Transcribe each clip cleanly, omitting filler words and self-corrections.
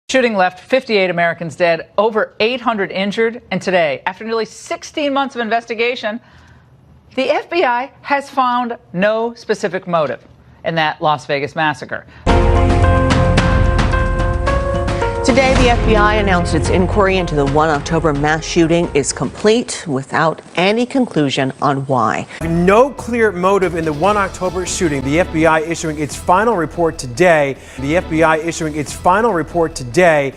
Shooting left 58 Americans dead, over 800 injured, and today, after nearly 16 months of investigation, the FBI has found no specific motive in that Las Vegas massacre. Today, the FBI announced its inquiry into the 1 October mass shooting is complete without any conclusion on why. No clear motive in the 1 October shooting. The FBI issuing its final report today. The FBI issuing its final report today.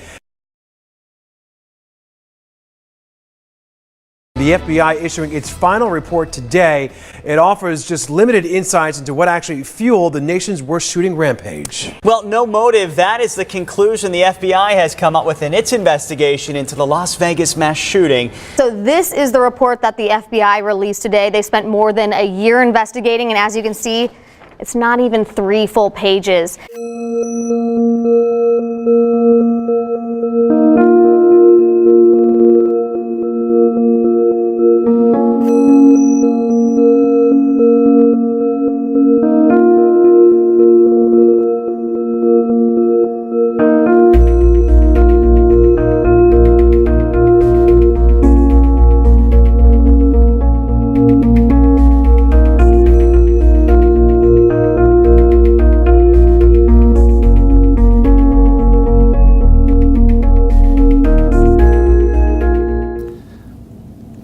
The FBI issuing its final report today. It offers just limited insights into what actually fueled the nation's worst shooting rampage. Well, no motive. That is the conclusion the FBI has come up with in its investigation into the Las Vegas mass shooting. So this is the report that the FBI released today. They spent more than a year investigating, and as you can see, it's not even 3 full pages.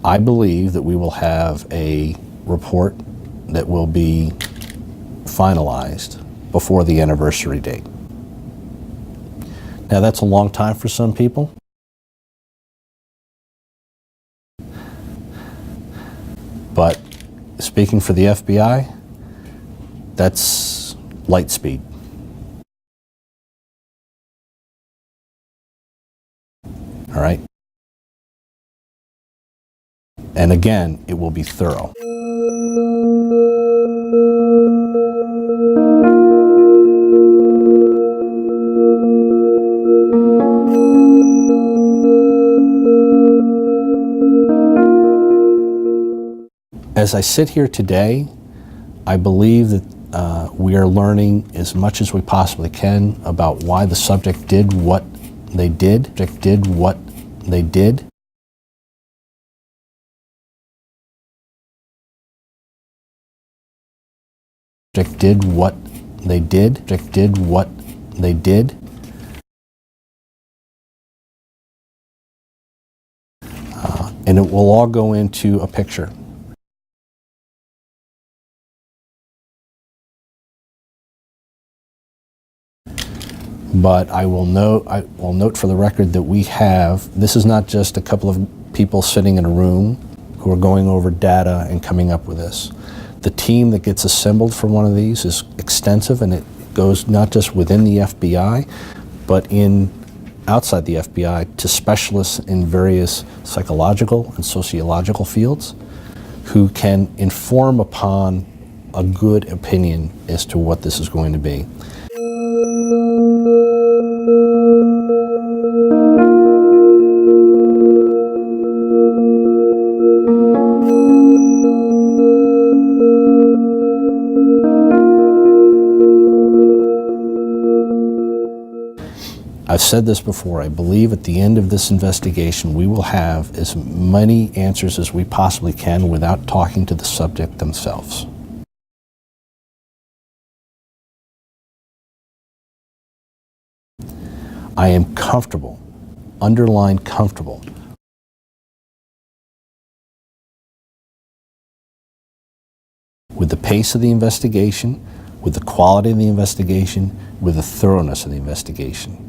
I believe that we will have a report that will be finalized before the anniversary date. Now, that's a long time for some people. But speaking for the FBI, that's light speed. All right? And again, it will be thorough. As I sit here today, I believe that we are learning as much as we possibly can about why the subject did what they did. Did what they did. Did what they did. Did what they did. And it will all go into a picture. But I will note for the record that this is not just a couple of people sitting in a room who are going over data and coming up with this. The team that gets assembled for one of these is extensive, and it goes not just within the FBI, but outside the FBI to specialists in various psychological and sociological fields who can inform upon a good opinion as to what this is going to be. I've said this before, I believe at the end of this investigation we will have as many answers as we possibly can without talking to the subject themselves. I am comfortable, underline comfortable, with the pace of the investigation, with the quality of the investigation, with the thoroughness of the investigation.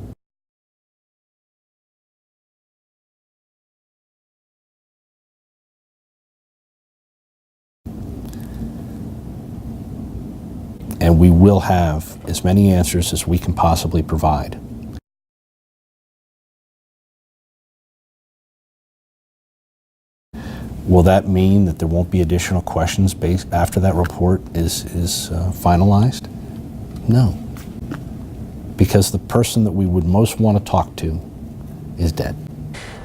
And we will have as many answers as we can possibly provide. Will that mean that there won't be additional questions after that report is finalized? No. Because the person that we would most want to talk to is dead.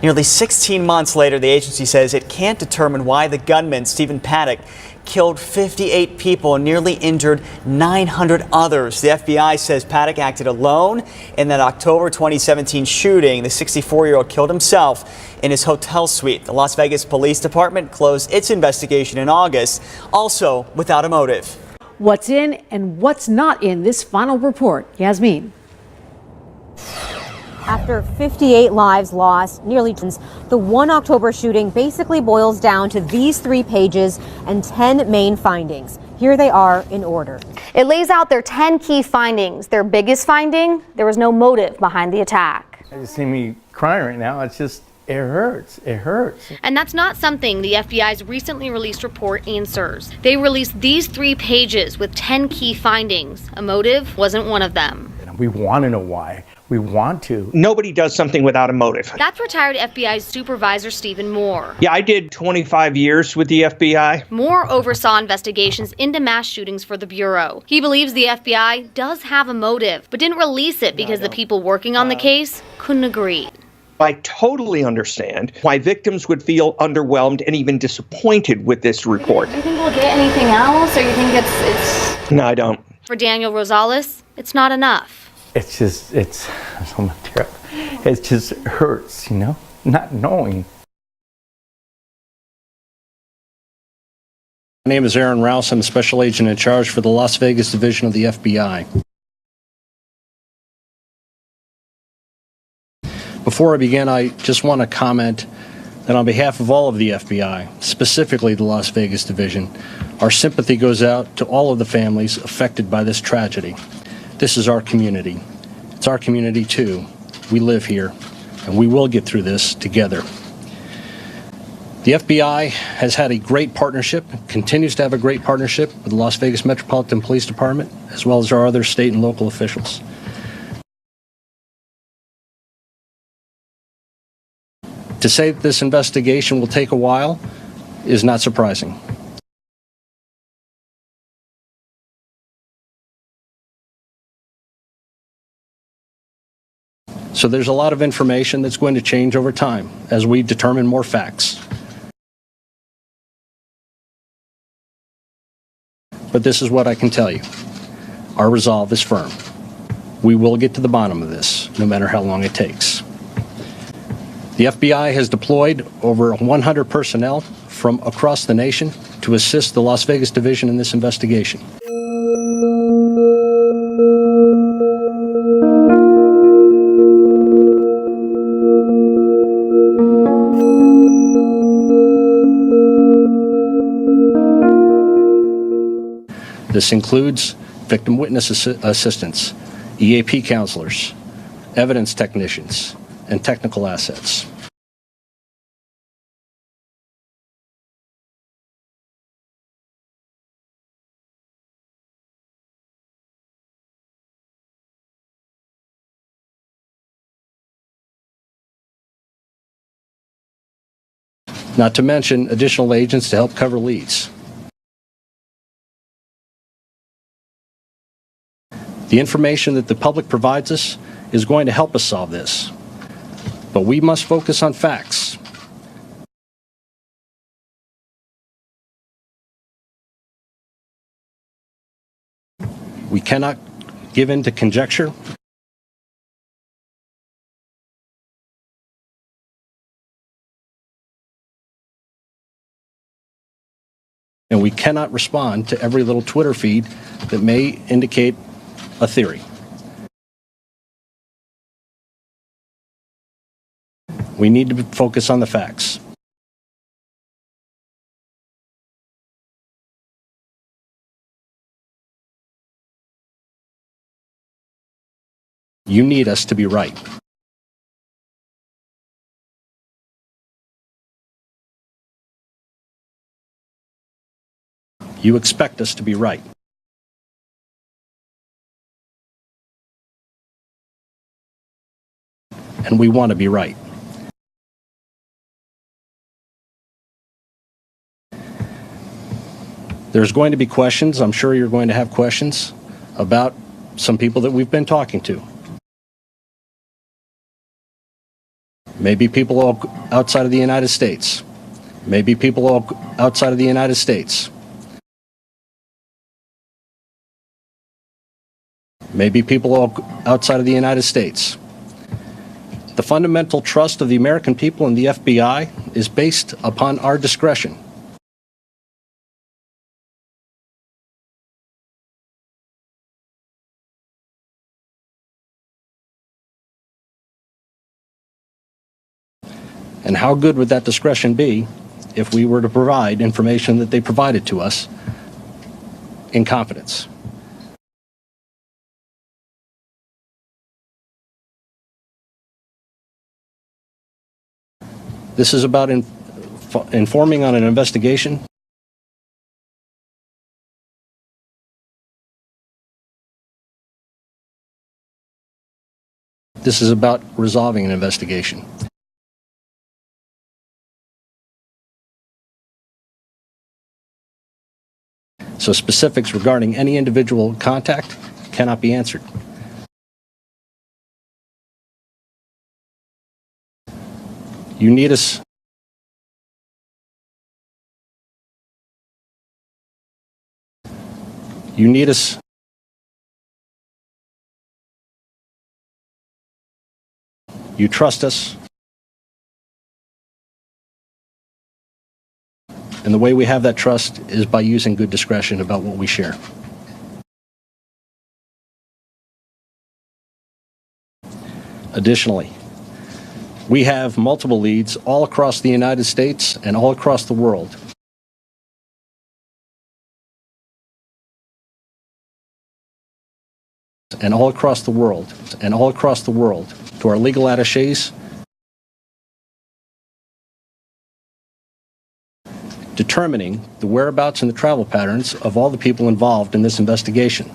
Nearly 16 months later, the agency says it can't determine why the gunman, Stephen Paddock, killed 58 people and nearly injured 900 others. The FBI says Paddock acted alone in that October 2017 shooting. The 64-year-old killed himself in his hotel suite. The Las Vegas Police Department closed its investigation in August, also without a motive. What's in and what's not in this final report? Yasmin. After 58 lives lost, nearly the 1 October shooting basically boils down to these 3 pages and 10 main findings. Here they are in order. It lays out their 10 key findings. Their biggest finding, there was no motive behind the attack. You see me crying right now. It's just, it hurts. It hurts. And that's not something the FBI's recently released report answers. They released these 3 pages with 10 key findings. A motive wasn't one of them. We want to know why. We want to. Nobody does something without a motive. That's retired FBI supervisor Stephen Moore. Yeah, I did 25 years with the FBI. Moore oversaw investigations into mass shootings for the Bureau. He believes the FBI does have a motive, but didn't release it because the people working on the case couldn't agree. I totally understand why victims would feel underwhelmed and even disappointed with this report. Do you think we'll get anything else, or you think it's... No, I don't. For Daniel Rosales, it's not enough. It's just, it's so much terrible. It just hurts, you know, not knowing. My name is Aaron Rouse. I'm a special agent in charge for the Las Vegas division of the FBI. Before I begin, I just want to comment that on behalf of all of the FBI, specifically the Las Vegas division, our sympathy goes out to all of the families affected by this tragedy. This is our community. It's our community too. We live here, and we will get through this together. The FBI has had a great partnership, continues to have a great partnership with the Las Vegas Metropolitan Police Department, as well as our other state and local officials. To say that this investigation will take a while is not surprising. So there's a lot of information that's going to change over time as we determine more facts. But this is what I can tell you. Our resolve is firm. We will get to the bottom of this, no matter how long it takes. The FBI has deployed over 100 personnel from across the nation to assist the Las Vegas division in this investigation. This includes victim witness assistants, EAP counselors, evidence technicians, and technical assets. Not to mention additional agents to help cover leads. The information that the public provides us is going to help us solve this, but we must focus on facts. We cannot give in to conjecture. And we cannot respond to every little Twitter feed that may indicate a theory. We need to focus on the facts. You need us to be right. You expect us to be right. And we want to be right. There's going to be questions, I'm sure you're going to have questions, about some people that we've been talking to. Maybe people outside of the United States. Maybe people outside of the United States. maybe people outside of the United States. The fundamental trust of the American people in the FBI is based upon our discretion. And how good would that discretion be if we were to provide information that they provided to us in confidence? This is about informing on an investigation. This is about resolving an investigation. So specifics regarding any individual contact cannot be answered. You need us. You need us. You trust us. And the way we have that trust is by using good discretion about what we share. Additionally, we have multiple leads all across the United States and all across the world. And all across the world, and all across the world, to our legal attaches, determining the whereabouts and the travel patterns of all the people involved in this investigation.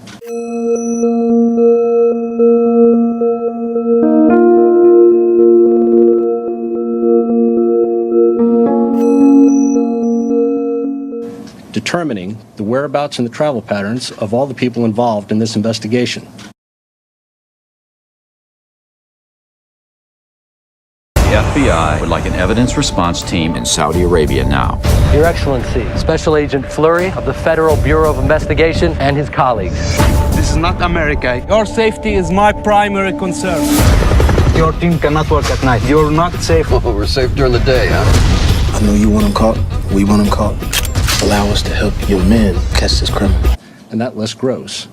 Determining the whereabouts and the travel patterns of all the people involved in this investigation. The FBI would like an evidence response team in Saudi Arabia now. Your Excellency, Special Agent Fleury of the Federal Bureau of Investigation and his colleagues. This is not America. Your safety is my primary concern. Your team cannot work at night. You're not safe. Oh, we're safe during the day, huh? I know you want them caught. We want them caught. Allow us to help your men catch this criminal. And that list grows.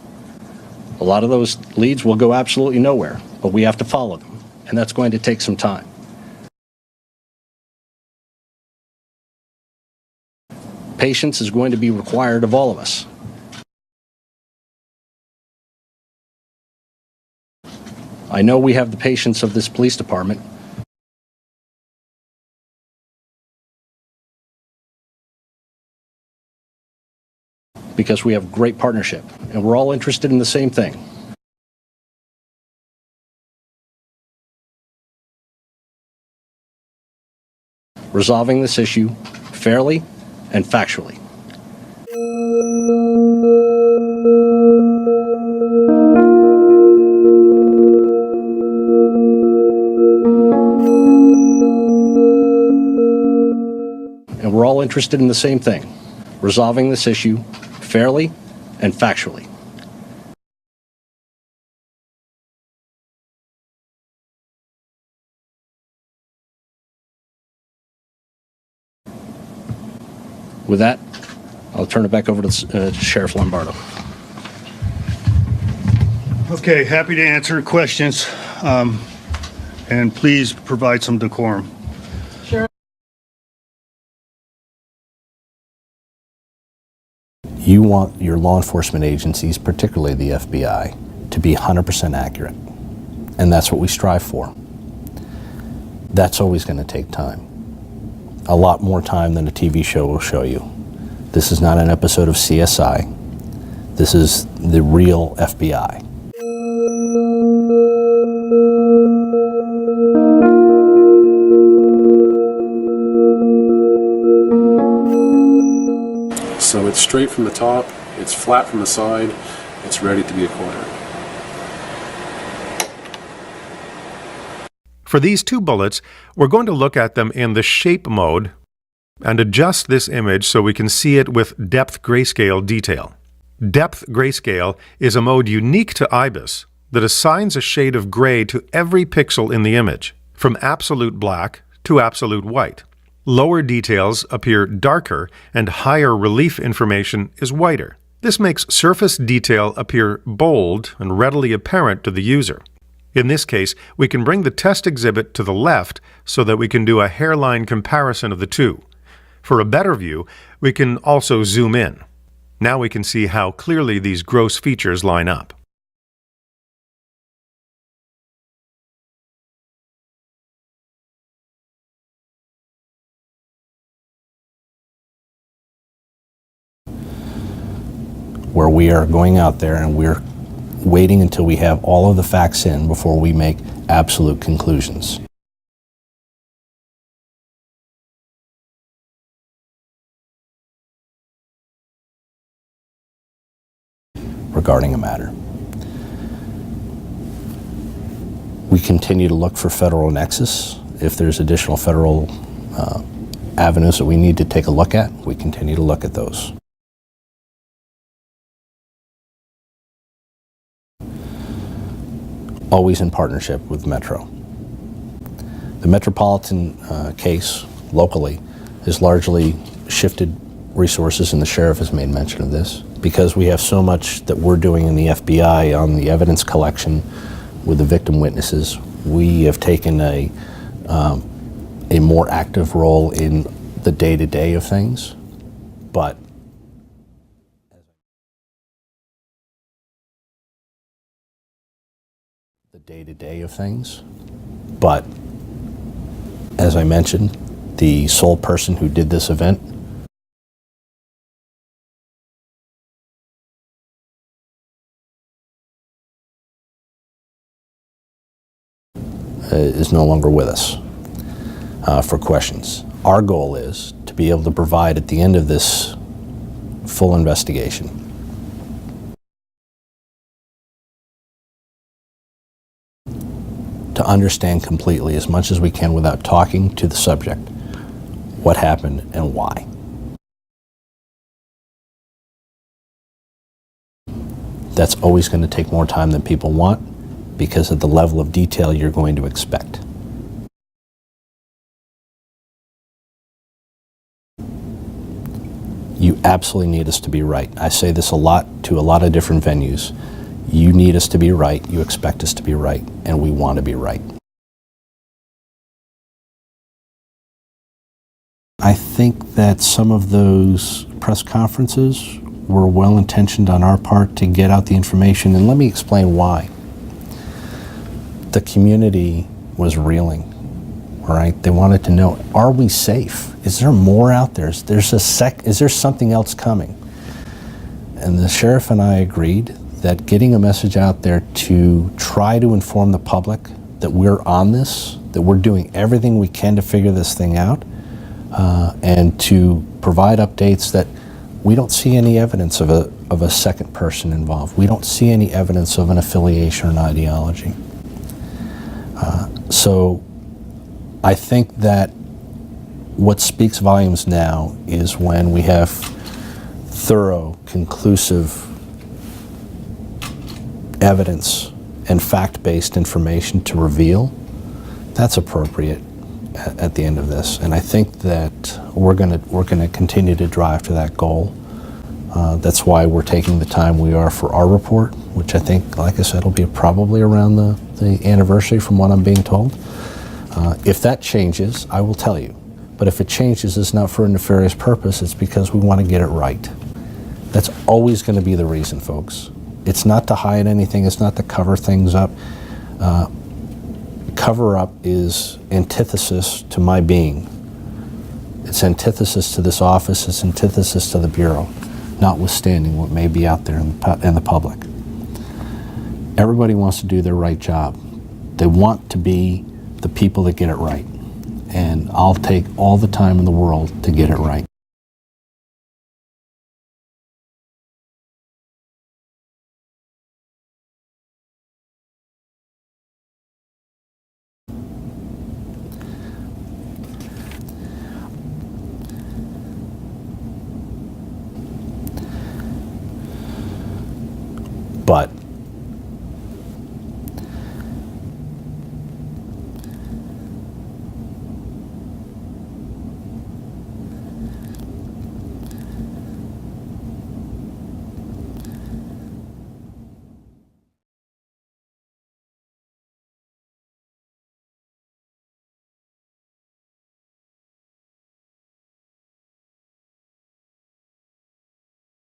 A lot of those leads will go absolutely nowhere, but we have to follow them, and that's going to take some time. Patience is going to be required of all of us. I know we have the patience of this police department. Because we have great partnership, and we're all interested in the same thing. Resolving this issue fairly and factually. And we're all interested in the same thing, resolving this issue fairly and factually. With that, I'll turn it back over to Sheriff Lombardo. Okay, happy to answer questions, and please provide some decorum. Sure. You want your law enforcement agencies, particularly the FBI, to be 100% accurate, and that's what we strive for. That's always going to take time. A lot more time than a TV show will show you. This is not an episode of CSI. This is the real FBI. So it's straight from the top, it's flat from the side, it's ready to be acquired. For these two bullets, we're going to look at them in the shape mode and adjust this image so we can see it with depth grayscale detail. Depth grayscale is a mode unique to IBIS that assigns a shade of gray to every pixel in the image, from absolute black to absolute white. Lower details appear darker and higher relief information is whiter. This makes surface detail appear bold and readily apparent to the user. In this case, we can bring the test exhibit to the left so that we can do a hairline comparison of the two. For a better view, we can also zoom in. Now we can see how clearly these gross features line up. Where we are going out there and we're waiting until we have all of the facts in before we make absolute conclusions. Regarding a matter. We continue to look for federal nexus. If there's additional federal avenues that we need to take a look at, we continue to look at those. Always in partnership with Metro. The Metropolitan case locally has largely shifted resources, and the sheriff has made mention of this, because we have so much that we're doing in the FBI on the evidence collection with the victim witnesses. We have taken a more active role in the day-to-day of things, but as I mentioned, the sole person who did this event is no longer with us for questions. Our goal is to be able to provide at the end of this full investigation to understand completely, as much as we can without talking to the subject, what happened and why. That's always going to take more time than people want because of the level of detail you're going to expect. You absolutely need us to be right. I say this a lot to a lot of different venues. You need us to be right, you expect us to be right, and we want to be right. I think that some of those press conferences were well-intentioned on our part to get out the information, and let me explain why. The community was reeling, all right? They wanted to know, are we safe? Is there more out there? Is there something else coming? And the sheriff and I agreed that getting a message out there to try to inform the public that we're on this, that we're doing everything we can to figure this thing out, and to provide updates that we don't see any evidence of a second person involved. We don't see any evidence of an affiliation or an ideology. So I think that what speaks volumes now is when we have thorough, conclusive evidence and fact-based information to reveal. That's appropriate at the end of this, and I think that we're going to continue to drive to that goal. That's why we're taking the time we are for our report, which I think, like I said, will be probably around the anniversary from what I'm being told. If that changes, I will tell you. But if it changes, it's not for a nefarious purpose, it's because we want to get it right. That's always going to be the reason, folks. It's not to hide anything, it's not to cover things up. Cover up is antithesis to my being. It's antithesis to this office, it's antithesis to the Bureau, notwithstanding what may be out there in the public. Everybody wants to do their right job. They want to be the people that get it right. And I'll take all the time in the world to get it right. but